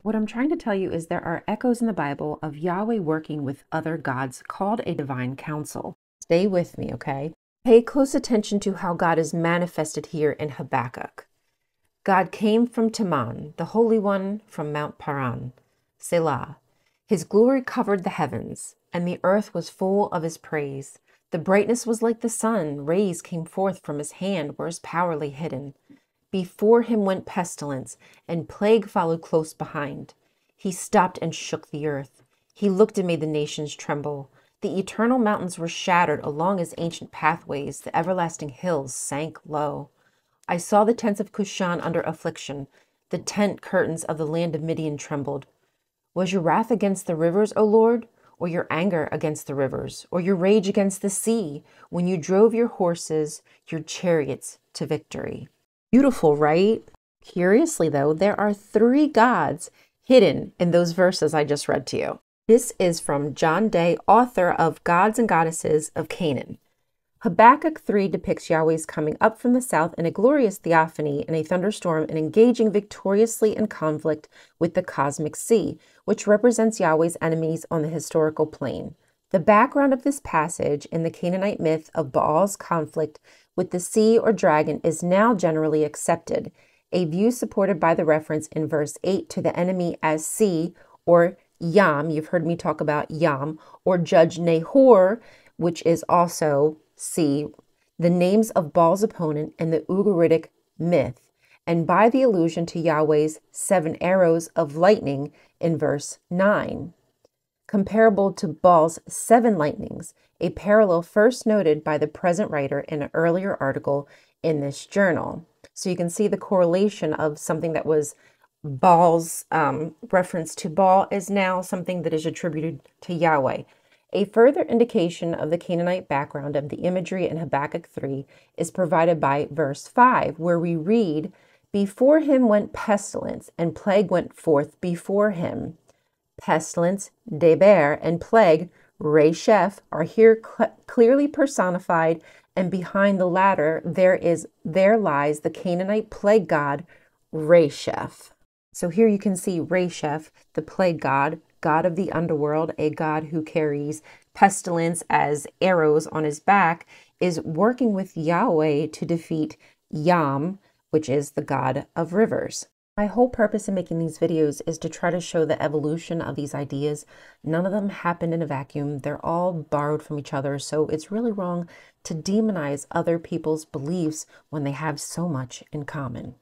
What I'm trying to tell you is there are echoes in the Bible of Yahweh working with other gods called a divine council. Stay with me, okay? Pay close attention to how God is manifested here in Habakkuk. God came from Teman, the Holy One from Mount Paran, Selah. His glory covered the heavens, and the earth was full of his praise. The brightness was like the sun. Rays came forth from his hand where his power lay hidden. Before him went pestilence, and plague followed close behind. He stopped and shook the earth. He looked and made the nations tremble. The eternal mountains were shattered along his ancient pathways. The everlasting hills sank low. I saw the tents of Cushan under affliction. The tent curtains of the land of Midian trembled. Was your wrath against the rivers, O Lord? Or your anger against the rivers? Or your rage against the sea, when you drove your horses, your chariots to victory? Beautiful, right? Curiously, though, there are 3 gods hidden in those verses I just read to you. This is from John Day, author of Gods and Goddesses of Canaan. Habakkuk 3 depicts Yahweh's coming up from the south in a glorious theophany in a thunderstorm and engaging victoriously in conflict with the cosmic sea, which represents Yahweh's enemies on the historical plane. The background of this passage in the Canaanite myth of Baal's conflict with the sea or dragon is now generally accepted, a view supported by the reference in verse 8 to the enemy as sea or Yam. You've heard me talk about Yam, or Judge Nahor, which is also sea, the names of Baal's opponent in the Ugaritic myth, and by the allusion to Yahweh's 7 arrows of lightning in verse 9. Comparable to Baal's 7 lightnings, a parallel first noted by the present writer in an earlier article in this journal. So you can see the correlation of something that was Baal's reference to Baal is now something that is attributed to Yahweh. A further indication of the Canaanite background of the imagery in Habakkuk 3 is provided by verse 5, where we read, "Before him went pestilence, and plague went forth before him." Pestilence, Deber, and plague, Resheph, are here clearly personified, and behind the latter there lies the Canaanite plague god, Resheph. So here you can see Resheph, the plague god, god of the underworld, a god who carries pestilence as arrows on his back, is working with Yahweh to defeat Yam, which is the god of rivers. My whole purpose in making these videos is to try to show the evolution of these ideas. None of them happened in a vacuum. They're all borrowed from each other, so it's really wrong to demonize other people's beliefs when they have so much in common.